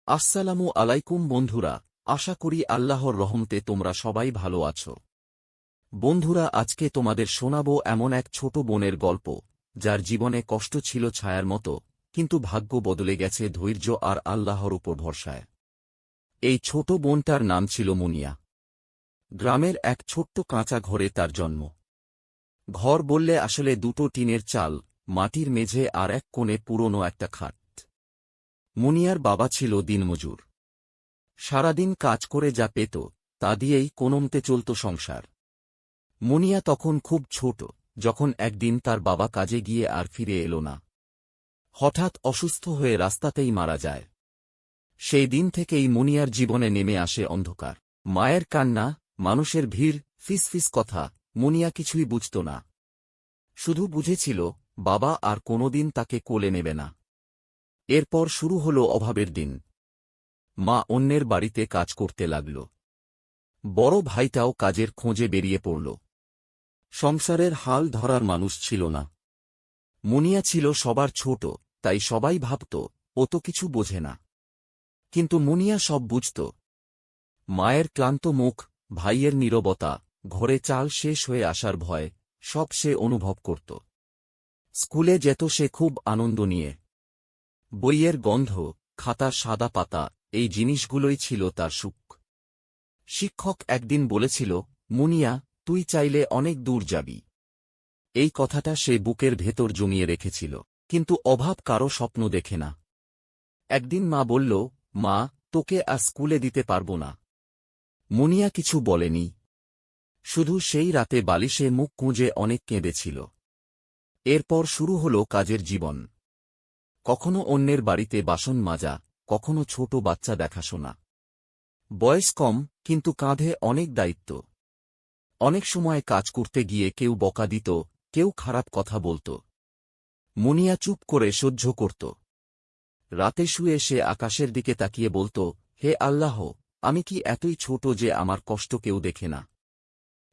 আসসালামু আলাইকুম বন্ধুরা, আশা করি আল্লাহর রহমতে তোমরা সবাই ভালো আছো। বন্ধুরা, আজকে তোমাদের শোনাবো এমন এক ছোট বোনের গল্প, যার জীবনে কষ্ট ছিল ছায়ার মতো, কিন্তু ভাগ্য বদলে গেছে ধৈর্য আর আল্লাহর উপর ভরসায়। এই ছোট বোনটার নাম ছিল মুনিয়া। গ্রামের এক ছোট্ট কাঁচা ঘরে তার জন্ম। ঘর বললে আসলে দুটো টিনের চাল, মাটির মেঝে আর এক কোণে পুরনো একটা খাট। মুনিয়ার বাবা ছিল দিনমজুর। সারাদিন কাজ করে যা পেত তা দিয়েই কোনোমতে চলত সংসার। মুনিয়া তখন খুব ছোট, যখন একদিন তার বাবা কাজে গিয়ে আর ফিরে এলো না। হঠাৎ অসুস্থ হয়ে রাস্তাতেই মারা যায়। সেই দিন থেকেই মুনিয়ার জীবনে নেমে আসে অন্ধকার। মায়ের কান্না, মানুষের ভিড়, ফিসফিস কথা, মুনিয়া কিছুই বুঝত না। শুধু বুঝেছিল বাবা আর কোনোদিন তাকে কোলে নেবে না। এরপর শুরু হল অভাবের দিন। মা অন্যের বাড়িতে কাজ করতে লাগল। বড় ভাইটাও কাজের খোঁজে বেরিয়ে পড়ল। সংসারের হাল ধরার মানুষ ছিল না। মুনিয়া ছিল সবার ছোট, তাই সবাই ভাবত ও তো কিছু বোঝে না। কিন্তু মুনিয়া সব বুঝত। মায়ের ক্লান্ত মুখ, ভাইয়ের নীরবতা, ঘরে চাল শেষ হয়ে আসার ভয়, সব সে অনুভব করত। স্কুলে যেত সে খুব আনন্দ নিয়ে। বইয়ের গন্ধ, খাতার সাদা পাতা, এই জিনিসগুলোই ছিল তার সুখ। শিক্ষক একদিন বলেছিল, মুনিয়া, তুই চাইলে অনেক দূর যাবি। এই কথাটা সে বুকের ভেতর জমিয়ে রেখেছিল। কিন্তু অভাব কারো স্বপ্ন দেখে না। একদিন মা বলল, মা, তোকে আর স্কুলে দিতে পারব না। মুনিয়া কিছু বলেনি। শুধু সেই রাতে বালিশে মুখ গুঁজে অনেক কেঁদেছিল। এরপর শুরু হল কাজের জীবন। কখনো অন্যের বাড়িতে বাসন মাজা, কখনো ছোট বাচ্চা দেখাশোনা। বয়স কম, কিন্তু কাঁধে অনেক দায়িত্ব। অনেক সময় কাজ করতে গিয়ে কেউ বকা দিত, কেউ খারাপ কথা বলত। মুনিয়া চুপ করে সহ্য করত। রাতে শুয়ে সে আকাশের দিকে তাকিয়ে বলত, হে আল্লাহ, আমি কি এতই ছোট যে আমার কষ্ট কেউ দেখে না?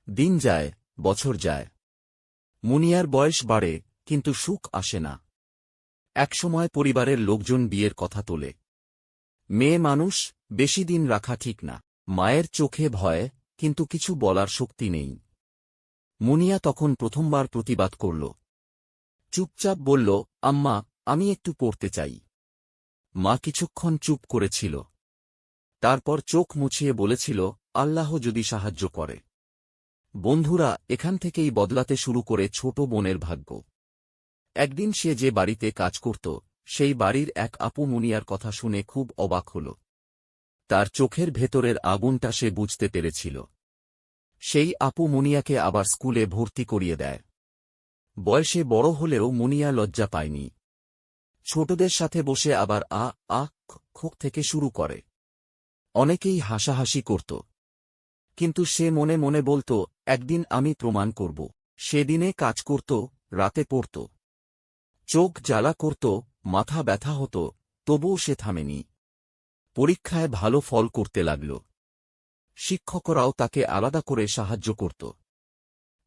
দিন যায়, বছর যায়। মুনিয়ার বয়স বাড়ে, কিন্তু সুখ আসে না। একসময় পরিবারের লোকজন বিয়ের কথা তোলে। মেয়ে মানুষ, বেশি দিন রাখা ঠিক না। মায়ের চোখে ভয়, কিন্তু কিছু বলার শক্তি নেই। মুনিয়া তখন প্রথমবার প্রতিবাদ করল। চুপচাপ বলল, আম্মা, আমি একটু পড়তে চাই। মা কিছুক্ষণ চুপ করেছিল। তারপর চোখ মুছিয়ে বলেছিল, আল্লাহ যদি সাহায্য করে। বন্ধুরা, এখান থেকেই বদলাতে শুরু করে ছোট বোনের ভাগ্য। একদিন সে যে বাড়িতে কাজ করত, সেই বাড়ির এক আপু মুনিয়ার কথা শুনে খুব অবাক হল। তার চোখের ভেতরের আগুনটা সে বুঝতে পেরেছিল। সেই আপু মুনিয়াকে আবার স্কুলে ভর্তি করিয়ে দেয়। বয়সে বড় হলেও মুনিয়া লজ্জা পায়নি। ছোটদের সাথে বসে আবার আ আ খোক থেকে শুরু করে। অনেকেই হাসাহাসি করত। কিন্তু সে মনে মনে বলত, একদিন আমি প্রমাণ করব। সেদিনে কাজ করত, রাতে পড়ত। চোখ জ্বালা করত, মাথা ব্যথা হতো, তবুও সে থামেনি। পরীক্ষায় ভালো ফল করতে লাগল। শিক্ষকরাও তাকে আলাদা করে সাহায্য করত।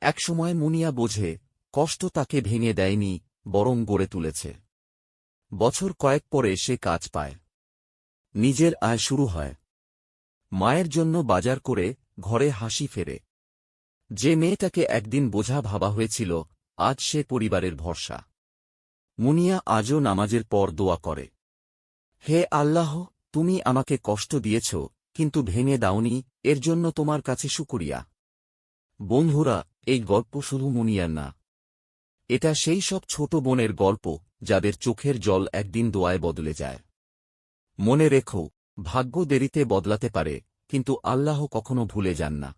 একসময় মুনিয়া বোঝে, কষ্ট তাকে ভেঙে দেয়নি, বরং গড়ে তুলেছে। বছর কয়েক পরে সে কাজ পায়। নিজের আয় শুরু হয়। মায়ের জন্য বাজার করে ঘরে হাসি ফেরে। যে মেয়েটাকে একদিন বোঝা ভাবা হয়েছিল, আজ সে পরিবারের ভরসা। মুনিয়া আজও নামাজের পর দোয়া করে, হে আল্লাহ, তুমি আমাকে কষ্ট দিয়েছ, কিন্তু ভেঙে দাওনি, এর জন্য তোমার কাছে শুকরিয়া। বন্ধুরা, এই গল্প শুধু মুনিয়ার না। এটা সেই সব ছোট বোনের গল্প, যাদের চোখের জল একদিন দোয়ায় বদলে যায়। মনে রেখো, ভাগ্য দেরিতে বদলাতে পারে, কিন্তু আল্লাহ কখনো ভুলে যান না।